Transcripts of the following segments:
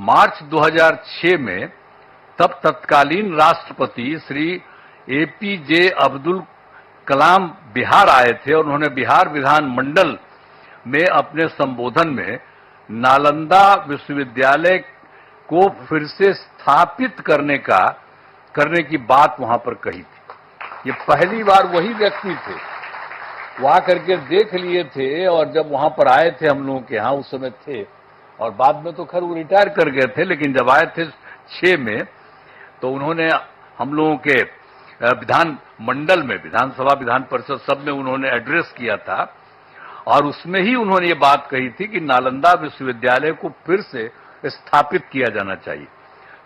मार्च 2006 में तब तत्कालीन राष्ट्रपति श्री एपीजे अब्दुल कलाम बिहार आए थे और उन्होंने बिहार विधान मंडल में अपने संबोधन में नालंदा विश्वविद्यालय को फिर से स्थापित करने की बात वहां पर कही थी। ये पहली बार वही व्यक्ति थे, वहां करके देख लिए थे और जब वहां पर आए थे हम लोगों के यहाँ उस समय थे और बाद में तो खैर वो रिटायर कर गए थे, लेकिन जब आए थे 6 में तो उन्होंने हम लोगों के विधान मंडल में, विधानसभा विधान परिषद सब में उन्होंने एड्रेस किया था और उसमें ही उन्होंने ये बात कही थी कि नालंदा विश्वविद्यालय को फिर से स्थापित किया जाना चाहिए।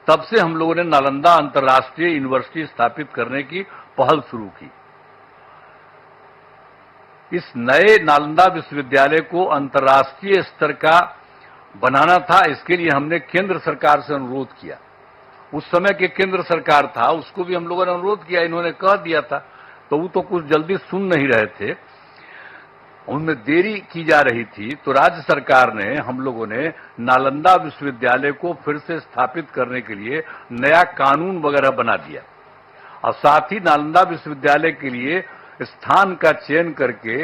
तब से हम लोगों ने नालंदा अंतर्राष्ट्रीय यूनिवर्सिटी स्थापित करने की पहल शुरू की। इस नए नालंदा विश्वविद्यालय को अंतर्राष्ट्रीय स्तर का बनाना था, इसके लिए हमने केंद्र सरकार से अनुरोध किया। उस समय के केंद्र सरकार था, उसको भी हम लोगों ने अनुरोध किया, इन्होंने कह दिया था, तो वो तो कुछ जल्दी सुन नहीं रहे थे, उनमें देरी की जा रही थी। तो राज्य सरकार ने, हम लोगों ने नालंदा विश्वविद्यालय को फिर से स्थापित करने के लिए नया कानून वगैरह बना दिया और साथ ही नालंदा विश्वविद्यालय के लिए स्थान का चयन करके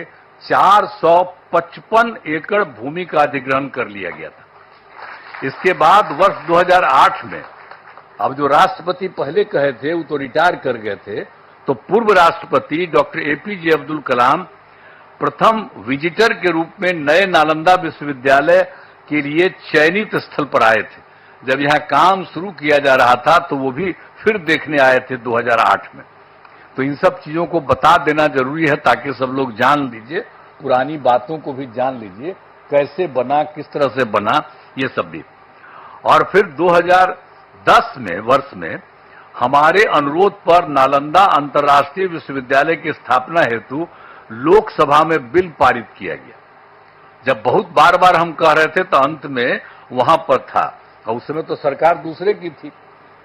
455 एकड़ भूमि का अधिग्रहण कर लिया गया था। इसके बाद वर्ष 2008 में, अब जो राष्ट्रपति पहले कहे थे वो तो रिटायर कर गए थे, तो पूर्व राष्ट्रपति डॉक्टर एपीजे अब्दुल कलाम प्रथम विजिटर के रूप में नए नालंदा विश्वविद्यालय के लिए चयनित स्थल पर आए थे। जब यहां काम शुरू किया जा रहा था तो वो भी फिर देखने आए थे 2008 में। तो इन सब चीजों को बता देना जरूरी है ताकि सब लोग जान लीजिए, पुरानी बातों को भी जान लीजिए, कैसे बना, किस तरह से बना, ये सब भी। और फिर 2010 में वर्ष में हमारे अनुरोध पर नालंदा अंतर्राष्ट्रीय विश्वविद्यालय की स्थापना हेतु लोकसभा में बिल पारित किया गया। जब बहुत बार बार हम कह रहे थे तो अंत में वहां पर था, और उस समय तो सरकार दूसरे की थी,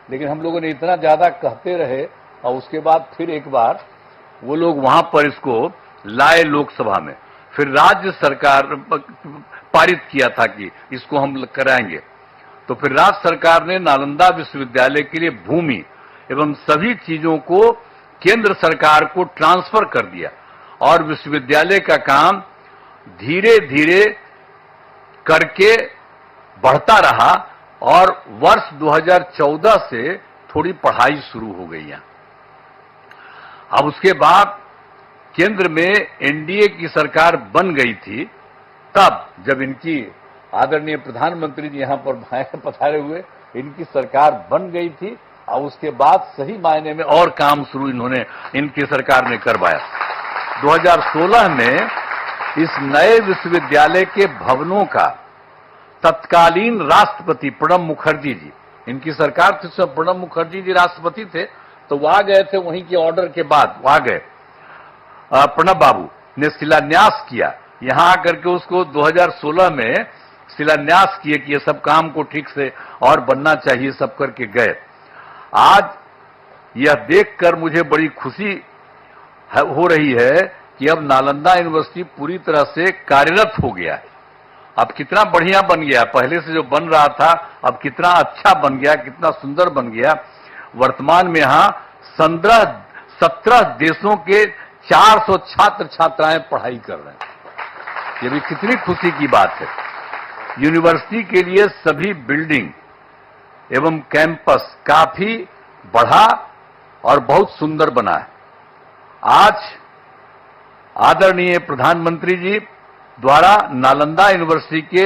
लेकिन हम लोगों ने इतना ज्यादा कहते रहे और उसके बाद फिर एक बार वो लोग वहां पर इसको लाए लोकसभा में, फिर राज्य सरकार पारित किया था कि इसको हम कराएंगे। तो फिर राज्य सरकार ने नालंदा विश्वविद्यालय के लिए भूमि एवं सभी चीजों को केंद्र सरकार को ट्रांसफर कर दिया और विश्वविद्यालय का काम धीरे धीरे करके बढ़ता रहा और वर्ष 2014 से थोड़ी पढ़ाई शुरू हो गई है। अब उसके बाद केंद्र में एनडीए की सरकार बन गई थी, तब जब इनकी आदरणीय प्रधानमंत्री जी यहां पर पधारे हुए, इनकी सरकार बन गई थी और उसके बाद सही मायने में और काम शुरू इनकी सरकार ने करवाया। 2016 में इस नए विश्वविद्यालय के भवनों का तत्कालीन राष्ट्रपति प्रणब मुखर्जी जी, इनकी सरकार थी, सब प्रणब मुखर्जी जी राष्ट्रपति थे, तो वो आ गए थे, वहीं के ऑर्डर के बाद वो आ गए। प्रणब बाबू ने शिलान्यास किया, यहां आकर के उसको 2016 में शिलान्यास किए कि ये सब काम को ठीक से और बनना चाहिए, सब करके गए। आज यह देखकर मुझे बड़ी खुशी हो रही है कि अब नालंदा यूनिवर्सिटी पूरी तरह से कार्यरत हो गया है। अब कितना बढ़िया बन गया, पहले से जो बन रहा था अब कितना अच्छा बन गया, कितना सुंदर बन गया। वर्तमान में यहां 17 देशों के 400 छात्र छात्राएं पढ़ाई कर रहे हैं। ये भी कितनी खुशी की बात है। यूनिवर्सिटी के लिए सभी बिल्डिंग एवं कैंपस काफी बढ़ा और बहुत सुंदर बना है। आज आदरणीय प्रधानमंत्री जी द्वारा नालंदा यूनिवर्सिटी के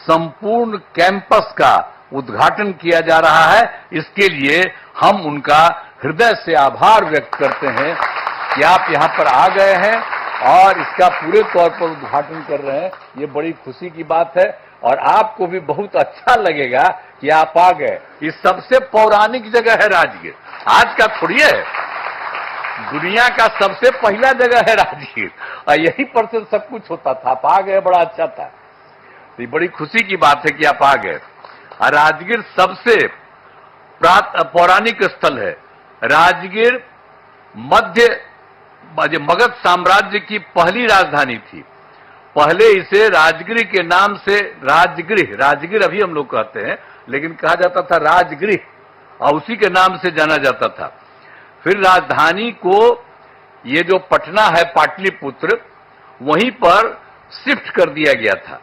संपूर्ण कैंपस का उद्घाटन किया जा रहा है। इसके लिए हम उनका हृदय से आभार व्यक्त करते हैं कि आप यहां पर आ गए हैं और इसका पूरे तौर पर उद्घाटन कर रहे हैं। ये बड़ी खुशी की बात है और आपको भी बहुत अच्छा लगेगा कि आप आ गए। ये सबसे पौराणिक जगह है राजगीर, आज का थोड़ी है, दुनिया का सबसे पहला जगह है राजगीर और यहीं पर से सब कुछ होता था। आप आ गए, बड़ा अच्छा था। तो ये बड़ी खुशी की बात है कि आप आ गए। और राजगीर सबसे पौराणिक स्थल है। राजगीर मगध साम्राज्य की पहली राजधानी थी। पहले इसे राजगिर के नाम से राजगृह अभी हम लोग कहते हैं, लेकिन कहा जाता था राजगृह और उसी के नाम से जाना जाता था। फिर राजधानी को ये जो पटना है पाटलिपुत्र, वहीं पर शिफ्ट कर दिया गया था।